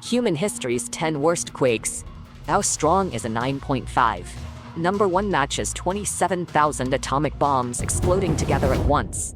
Human history's 10 worst quakes. How strong is a 9.5? Number 1 matches 27,000 atomic bombs exploding together at once.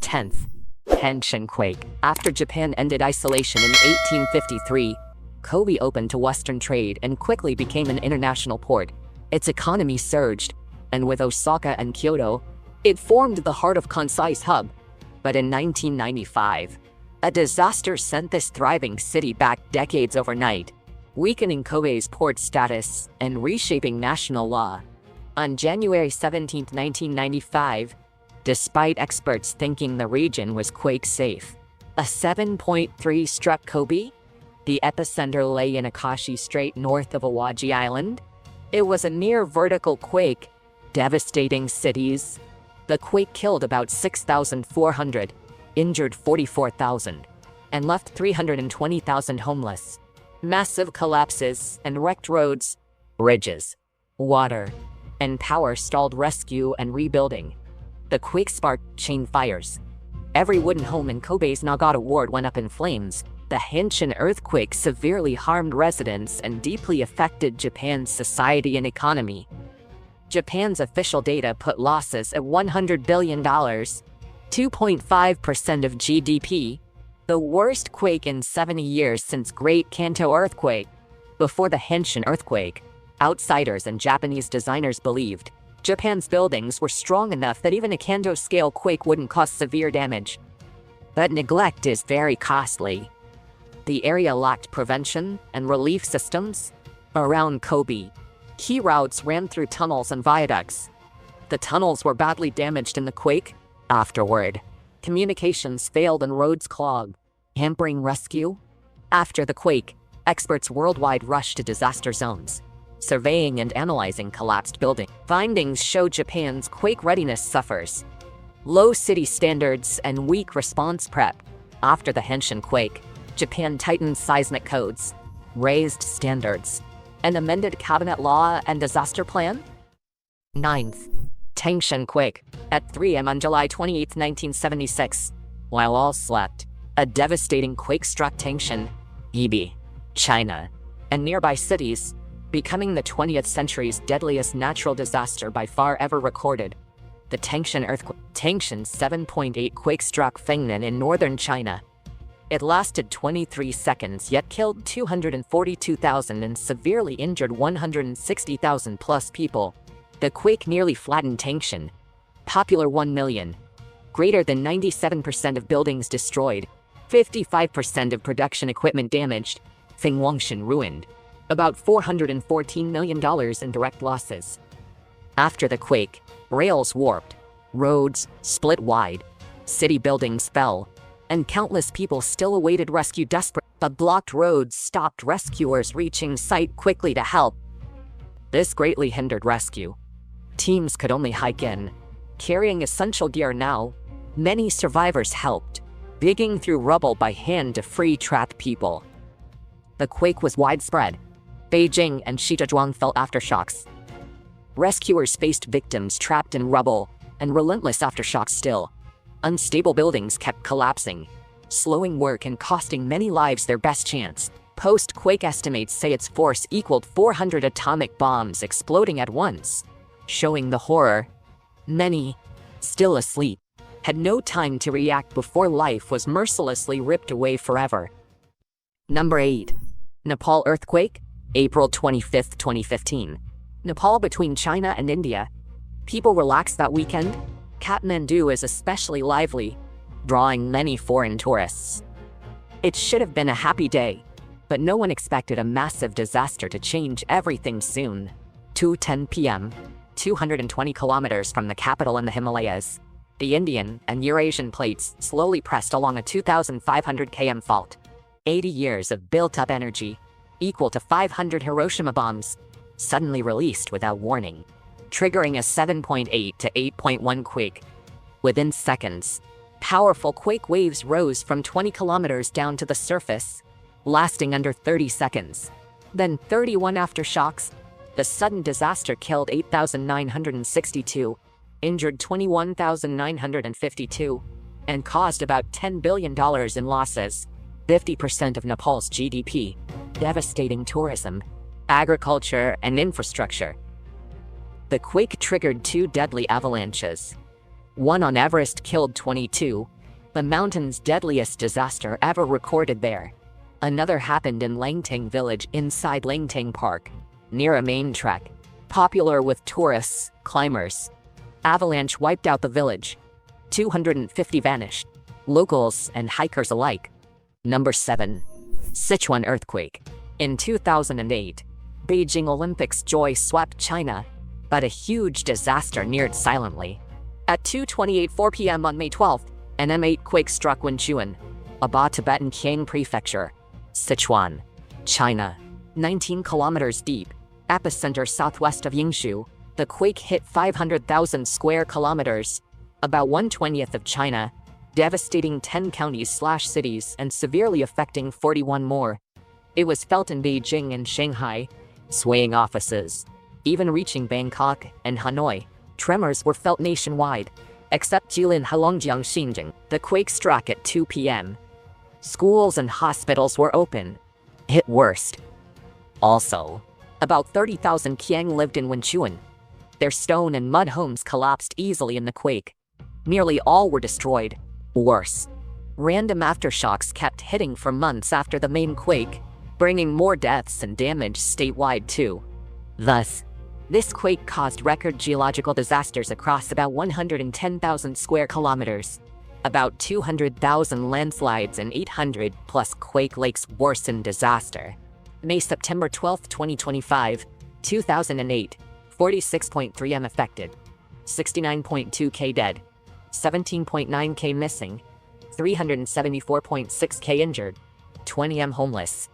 10th. Henshin quake. After Japan ended isolation in 1853, Kobe opened to Western trade and quickly became an international port. Its economy surged, and with Osaka and Kyoto, it formed the heart of Kansai's hub. But in 1995, a disaster sent this thriving city back decades overnight, weakening Kobe's port status and reshaping national law. On January 17, 1995, despite experts thinking the region was quake-safe, a 7.3 struck Kobe. The epicenter lay in Akashi Strait north of Awaji Island. It was a near vertical quake, devastating cities. The quake killed about 6,400, injured 44,000, and left 320,000 homeless. Massive collapses and wrecked roads, bridges, water, and power stalled rescue and rebuilding. The quake sparked chain fires. Every wooden home in Kobe's Nagata ward went up in flames. The Henshin Earthquake severely harmed residents and deeply affected Japan's society and economy. Japan's official data put losses at $100 billion, 2.5% of GDP, the worst quake in 70 years since Great Kanto Earthquake. Before the Henshin Earthquake, outsiders and Japanese designers believed Japan's buildings were strong enough that even a Kanto-scale quake wouldn't cause severe damage. But neglect is very costly. The area lacked prevention and relief systems. Around Kobe, key routes ran through tunnels and viaducts. The tunnels were badly damaged in the quake. Afterward, communications failed and roads clogged, hampering rescue. After the quake, experts worldwide rushed to disaster zones, surveying and analyzing collapsed buildings. Findings show Japan's quake readiness suffers low city standards and weak response prep. After the Henshin quake, Japan tightened seismic codes, raised standards, and amended cabinet law and disaster plan. 9th. Tangshan quake. At 3 a.m. on July 28, 1976, while all slept, a devastating quake struck Tangshan, Hebei, China, and nearby cities, becoming the 20th century's deadliest natural disaster by far ever recorded. The Tangshan Earthquake. Tangshan's 7.8 quake struck Fengnan in northern China. It lasted 23 seconds yet killed 242,000 and severely injured 160,000 plus people. The quake nearly flattened Tangshan. Popular 1 million. Greater than 97% of buildings destroyed. 55% of production equipment damaged. Fengwangshan ruined. About $414 million in direct losses. After the quake, rails warped. Roads split wide. City buildings fell. And countless people still awaited rescue desperate. But blocked roads stopped rescuers reaching site quickly to help. This greatly hindered rescue. Teams could only hike in, carrying essential gear now. Many survivors helped, digging through rubble by hand to free trapped people. The quake was widespread. Beijing and Shijiazhuang felt aftershocks. Rescuers faced victims trapped in rubble, and relentless aftershocks still. Unstable buildings kept collapsing, slowing work and costing many lives their best chance. Post-quake estimates say its force equaled 400 atomic bombs exploding at once, showing the horror. Many, still asleep, had no time to react before life was mercilessly ripped away forever. Number 8. Nepal Earthquake, April 25, 2015. Nepal between China and India. People relaxed that weekend. Kathmandu is especially lively, drawing many foreign tourists. It should have been a happy day, but no one expected a massive disaster to change everything soon. 2:10 p.m., 220 kilometers from the capital in the Himalayas, the Indian and Eurasian plates slowly pressed along a 2,500 km fault. 80 years of built-up energy, equal to 500 Hiroshima bombs, suddenly released without warning, triggering a 7.8 to 8.1 quake. Within seconds, powerful quake waves rose from 20 kilometers down to the surface, lasting under 30 seconds. Then 31 aftershocks. The sudden disaster killed 8,962, injured 21,952, and caused about $10 billion in losses. 50% of Nepal's GDP, devastating tourism, agriculture, and infrastructure. The quake triggered 2 deadly avalanches. One on Everest killed 22, the mountain's deadliest disaster ever recorded there. Another happened in Langtang village inside Langtang Park, near a main trek, popular with tourists, climbers. Avalanche wiped out the village. 250 vanished, locals and hikers alike. Number 7. Sichuan Earthquake. In 2008, Beijing Olympics joy swept China, but a huge disaster neared silently. At 2:28 p.m. on May 12th, an M8 quake struck Wenchuan, Aba Tibetan Kiang Prefecture, Sichuan, China. 19 kilometers deep, epicenter southwest of Yingshu, the quake hit 500,000 square kilometers, about 1/20th of China, devastating 10 counties/cities and severely affecting 41 more. It was felt in Beijing and Shanghai, swaying offices, even reaching Bangkok and Hanoi. Tremors were felt nationwide, except Jilin, Heilongjiang, Xinjiang. The quake struck at 2 p.m. Schools and hospitals were open. Hit worst. Also, about 30,000 Kiang lived in Wenchuan. Their stone and mud homes collapsed easily in the quake. Nearly all were destroyed. Worse, random aftershocks kept hitting for months after the main quake, bringing more deaths and damage statewide too. Thus, this quake caused record geological disasters across about 110,000 square kilometers. About 200,000 landslides and 800 plus quake lakes worsened disaster. May-September 12, 2025, 2008, 46.3 m affected, 69.2 k dead, 17.9 k missing, 374.6 k injured, 20 m homeless,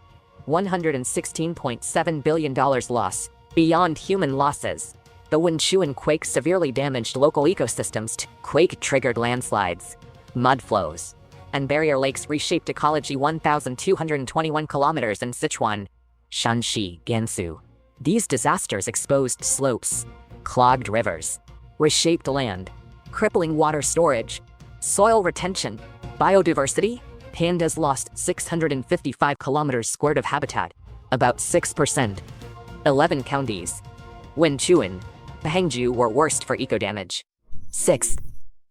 $116.7 billion loss. Beyond human losses, the Wenchuan quake severely damaged local ecosystems. Quake-triggered landslides, mud flows, and barrier lakes reshaped ecology. 1,221 kilometers in Sichuan, Shanxi, Gansu. These disasters exposed slopes, clogged rivers, reshaped land, crippling water storage, soil retention, biodiversity. Pandas lost 655 kilometers squared of habitat, about 6%. 11 counties, Wenchuan, Hangzhou were worst for eco-damage. 6th,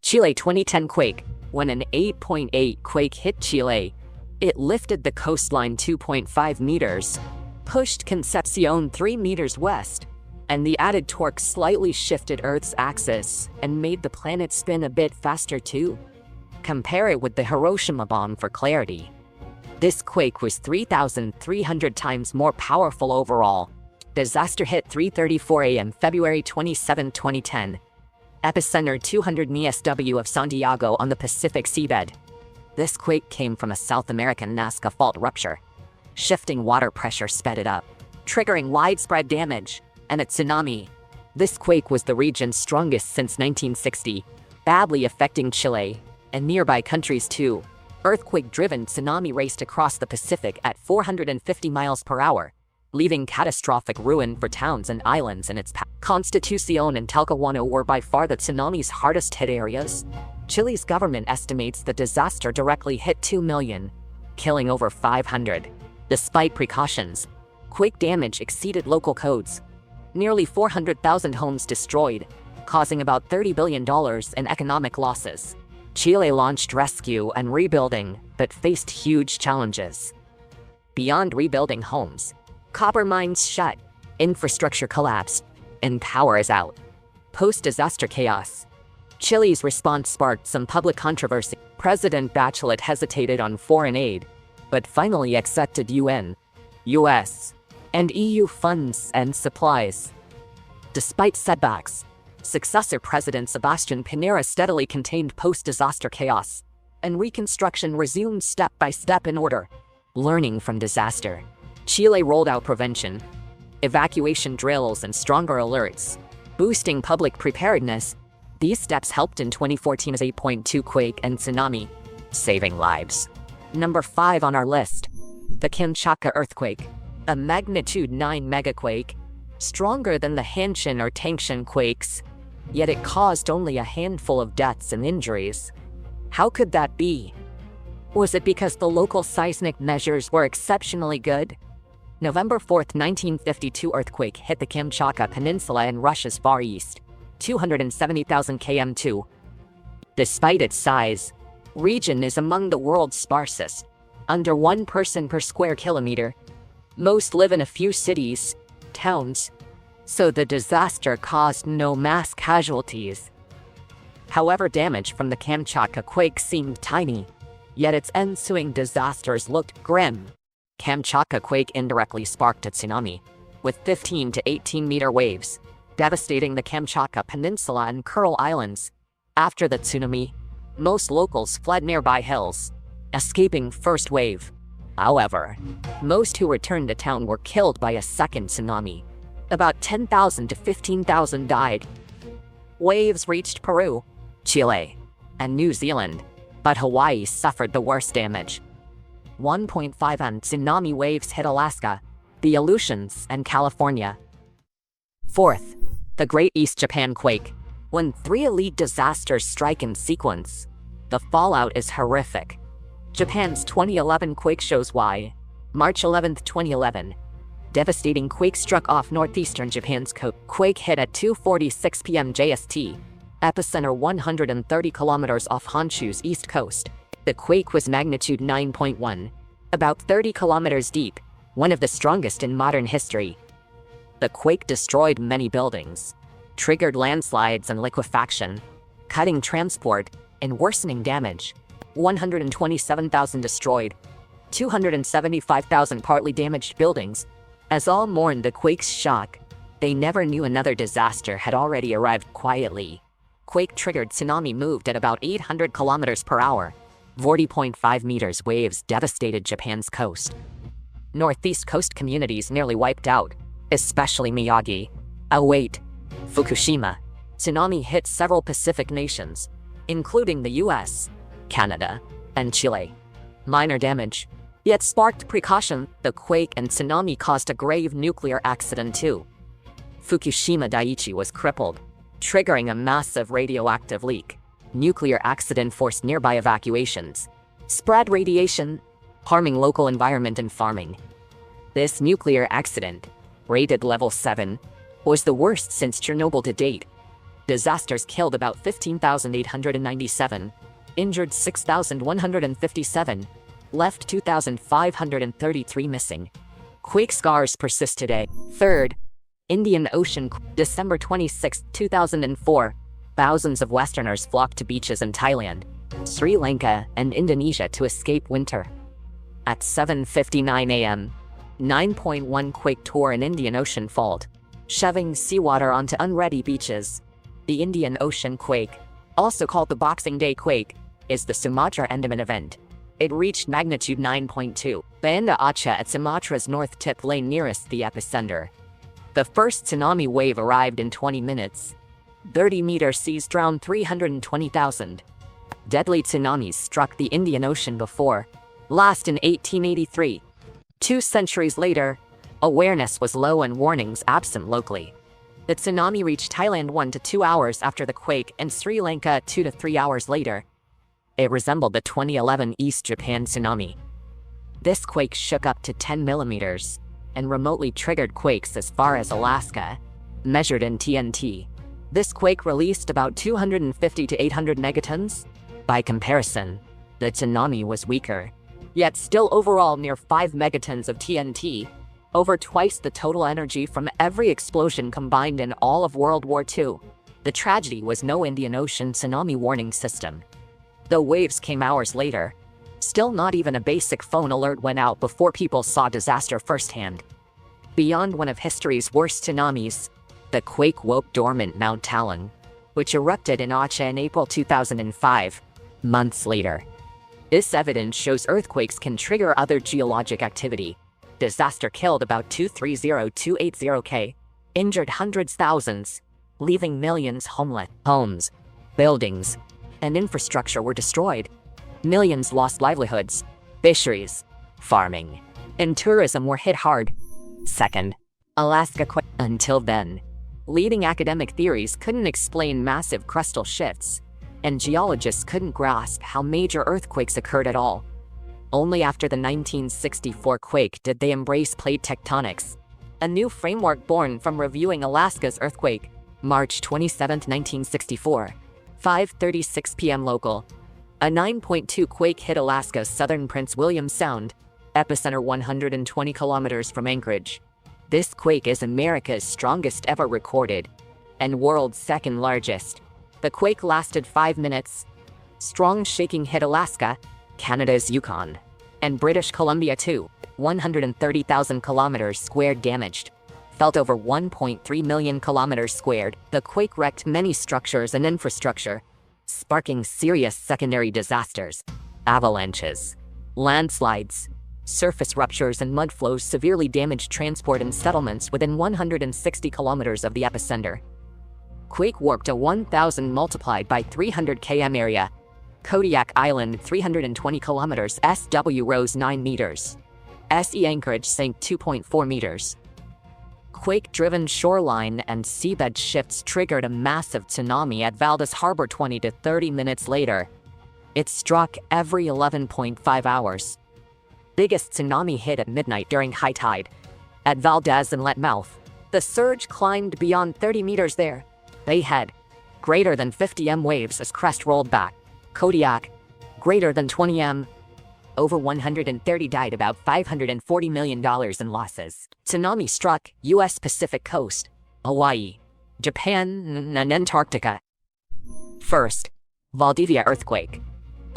Chile 2010 quake. When an 8.8 quake hit Chile, it lifted the coastline 2.5 meters, pushed Concepcion 3 meters west, and the added torque slightly shifted Earth's axis and made the planet spin a bit faster too. Compare it with the Hiroshima bomb for clarity. This quake was 3,300 times more powerful overall. Disaster hit 3:34 a.m. February 27, 2010. Epicenter 200 MSW of Santiago on the Pacific seabed. This quake came from a South American Nazca fault rupture. Shifting water pressure sped it up, triggering widespread damage and a tsunami. This quake was the region's strongest since 1960, badly affecting Chile and nearby countries too. Earthquake-driven tsunami raced across the Pacific at 450 miles per hour, leaving catastrophic ruin for towns and islands in its path. Constitucion and Talcahuano were by far the tsunami's hardest hit areas. Chile's government estimates the disaster directly hit 2 million, killing over 500. Despite precautions, quake damage exceeded local codes. Nearly 400,000 homes destroyed, causing about $30 billion in economic losses. Chile launched rescue and rebuilding, but faced huge challenges. Beyond rebuilding homes, copper mines shut, infrastructure collapsed, and power is out. Post-disaster chaos. Chile's response sparked some public controversy. President Bachelet hesitated on foreign aid, but finally accepted UN, US, and EU funds and supplies. Despite setbacks, successor President Sebastián Piñera steadily contained post-disaster chaos, and reconstruction resumed step by step in order. Learning from disaster, Chile rolled out prevention, evacuation drills, and stronger alerts, boosting public preparedness. These steps helped in 2014's 8.2 quake and tsunami, saving lives. Number 5 on our list, the Kamchatka Earthquake, a magnitude 9 megaquake, stronger than the Henshin or Tangshan quakes, yet it caused only a handful of deaths and injuries. How could that be? Was it because the local seismic measures were exceptionally good? November 4, 1952 earthquake hit the Kamchatka Peninsula in Russia's Far East, 270,000 km2. Despite its size, region is among the world's sparsest, under 1 person per square kilometer. Most live in a few cities, towns, so the disaster caused no mass casualties. However, damage from the Kamchatka quake seemed tiny, yet its ensuing disasters looked grim. Kamchatka quake indirectly sparked a tsunami, with 15 to 18-meter waves, devastating the Kamchatka Peninsula and Kuril Islands. After the tsunami, most locals fled nearby hills, escaping first wave. However, most who returned to town were killed by a second tsunami. About 10,000 to 15,000 died. Waves reached Peru, Chile, and New Zealand, but Hawaii suffered the worst damage. 1.5 and tsunami waves hit Alaska, the Aleutians, and California. Fourth, the Great East Japan Quake. When 3 elite disasters strike in sequence, the fallout is horrific. Japan's 2011 quake shows why. March 11, 2011. Devastating quake struck off northeastern Japan's coast. Quake hit at 2:46 p.m. JST. Epicenter 130 kilometers off Honshu's east coast. The quake was magnitude 9.1, about 30 kilometers deep, one of the strongest in modern history. The quake destroyed many buildings, triggered landslides and liquefaction, cutting transport, and worsening damage. 127,000 destroyed, 275,000 partly damaged buildings. As all mourned the quake's shock, they never knew another disaster had already arrived quietly. Quake-triggered tsunami moved at about 800 kilometers per hour. 40.5 meters waves devastated Japan's coast. Northeast coast communities nearly wiped out, especially Miyagi. Await, Fukushima. Tsunami hit several Pacific nations, including the US, Canada, and Chile. Minor damage, yet sparked precaution. The quake and tsunami caused a grave nuclear accident too. Fukushima Daiichi was crippled, triggering a massive radioactive leak. Nuclear accident forced nearby evacuations, spread radiation, harming local environment and farming. This nuclear accident, rated level 7, was the worst since Chernobyl to date. Disasters killed about 15,897, injured 6,157, left 2,533 missing. Quake scars persist today. Third, Indian Ocean, December 26, 2004. Thousands of Westerners flocked to beaches in Thailand, Sri Lanka, and Indonesia to escape winter. At 7:59 a.m., 9.1 quake tore an Indian Ocean fault, shoving seawater onto unready beaches. The Indian Ocean Quake, also called the Boxing Day Quake, is the Sumatra Andaman event. It reached magnitude 9.2. Banda Aceh at Sumatra's north tip lay nearest the epicenter. The first tsunami wave arrived in 20 minutes. 30-meter seas drowned 320,000. Deadly tsunamis struck the Indian Ocean before, last in 1883. 2 centuries later, awareness was low and warnings absent locally. The tsunami reached Thailand 1 to 2 hours after the quake and Sri Lanka 2 to 3 hours later. It resembled the 2011 East Japan tsunami. This quake shook up to 10 millimeters and remotely triggered quakes as far as Alaska, measured in TNT. This quake released about 250 to 800 megatons. By comparison, the tsunami was weaker, yet still overall near 5 megatons of TNT, over twice the total energy from every explosion combined in all of World War II. The tragedy was no Indian Ocean tsunami warning system. The waves came hours later. Still not even a basic phone alert went out before people saw disaster firsthand. Beyond one of history's worst tsunamis, the quake woke dormant Mount Talon, which erupted in Aceh in April 2005, months later. This evidence shows earthquakes can trigger other geologic activity. Disaster killed about 230,280 K, injured hundreds thousands, leaving millions homeless. Homes, buildings, and infrastructure were destroyed. Millions lost livelihoods. Fisheries, farming, and tourism were hit hard. Second, Alaska quake. Until then, leading academic theories couldn't explain massive crustal shifts, and geologists couldn't grasp how major earthquakes occurred at all. Only after the 1964 quake did they embrace plate tectonics, a new framework born from reviewing Alaska's earthquake. March 27, 1964, 5:36 p.m. local. A 9.2 quake hit Alaska's southern Prince William Sound, epicenter 120 kilometers from Anchorage. This quake is America's strongest ever recorded, and world's second largest. The quake lasted 5 minutes. Strong shaking hit Alaska, Canada's Yukon, and British Columbia too. 130,000 kilometers squared damaged. Felt over 1.3 million kilometers squared. The quake wrecked many structures and infrastructure, sparking serious secondary disasters. Avalanches, landslides, surface ruptures and mud flows severely damaged transport and settlements within 160 kilometers of the epicenter. Quake warped a 1,000 multiplied by 300 km area. Kodiak Island 320 kilometers SW rose 9 meters. SE Anchorage sank 2.4 meters. Quake-driven shoreline and seabed shifts triggered a massive tsunami at Valdez Harbor 20 to 30 minutes later. It struck every 11.5 hours. Biggest tsunami hit at midnight during high tide. At Valdez Inlet mouth, the surge climbed beyond 30 meters there. They had greater than 50 m waves as crest rolled back. Kodiak, greater than 20 m. Over 130 died, about $540 million in losses. Tsunami struck U.S. Pacific coast, Hawaii, Japan, and Antarctica. First, Valdivia earthquake.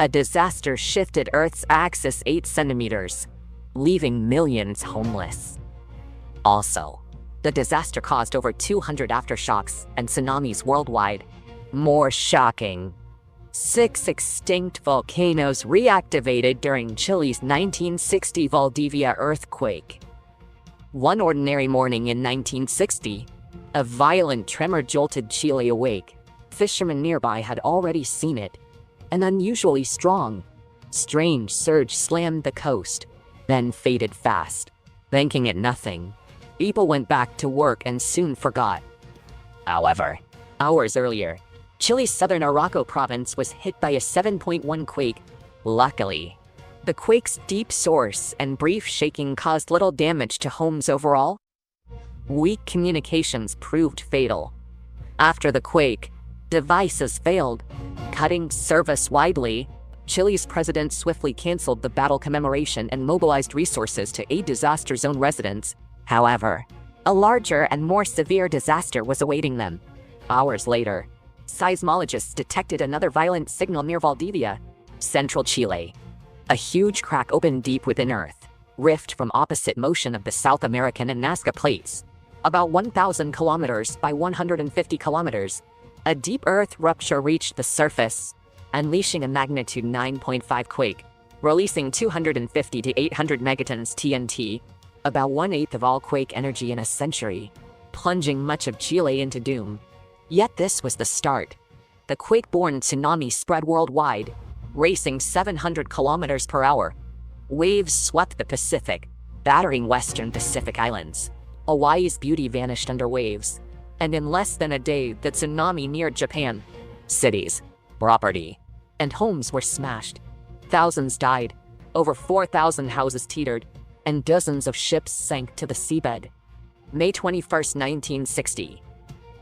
A disaster shifted Earth's axis 8 centimeters, leaving millions homeless. Also, the disaster caused over 200 aftershocks and tsunamis worldwide. More shocking, 6 extinct volcanoes reactivated during Chile's 1960 Valdivia earthquake. One ordinary morning in 1960, a violent tremor jolted Chile awake. Fishermen nearby had already seen it. An unusually strong, strange surge slammed the coast, then faded fast. Thinking it nothing, people went back to work and soon forgot. However, hours earlier, Chile's southern Arauco province was hit by a 7.1 quake. Luckily, the quake's deep source and brief shaking caused little damage to homes overall. Weak communications proved fatal. After the quake, devices failed, cutting service widely. Chile's president swiftly canceled the battle commemoration and mobilized resources to aid disaster zone residents. However, a larger and more severe disaster was awaiting them. Hours later, seismologists detected another violent signal near Valdivia, central Chile. A huge crack opened deep within Earth, rift from opposite motion of the South American and Nazca plates, about 1,000 kilometers by 150 kilometers. A deep Earth rupture reached the surface, unleashing a magnitude 9.5 quake, releasing 250 to 800 megatons TNT, about 1/8 of all quake energy in a century, plunging much of Chile into doom. Yet this was the start. The quake-borne tsunami spread worldwide, racing 700 kilometers per hour. Waves swept the Pacific, battering western Pacific islands. Hawaii's beauty vanished under waves, and in less than a day the tsunami neared Japan. Cities, property, and homes were smashed. Thousands died, over 4,000 houses teetered, and dozens of ships sank to the seabed. May 21, 1960.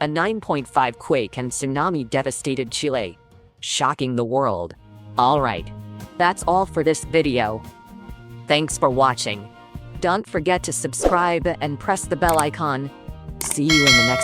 A 9.5 quake and tsunami devastated Chile, shocking the world. Alright, that's all for this video. Thanks for watching. Don't forget to subscribe and press the bell icon. See you in the next